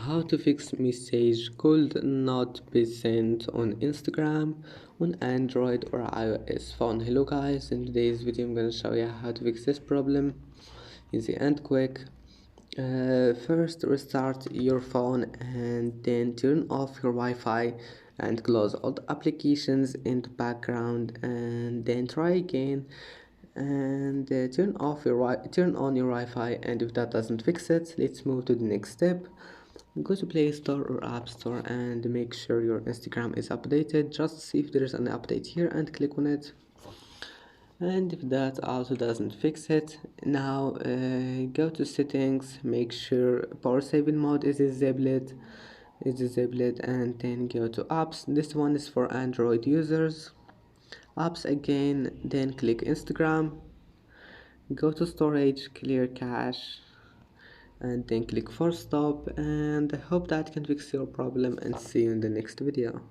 How to fix message could not be sent on Instagram on Android or iOS phone. Hello guys, in today's video I'm gonna show you how to fix this problem easy and quick. First restart your phone and then turn off your Wi-Fi and close all the applications in the background, and then try again and turn on your Wi-Fi. And if that doesn't fix it, let's move to the next step. Go to Play Store or App Store and make sure your Instagram is updated. Just see if there is an update here and click on it. And if that also doesn't fix it, now go to settings, make sure power saving mode is disabled, and then go to apps. This one is for Android users. Apps again, then click Instagram, go to storage, clear cache, and then click force stop. And I hope that can fix your problem, and see you in the next video.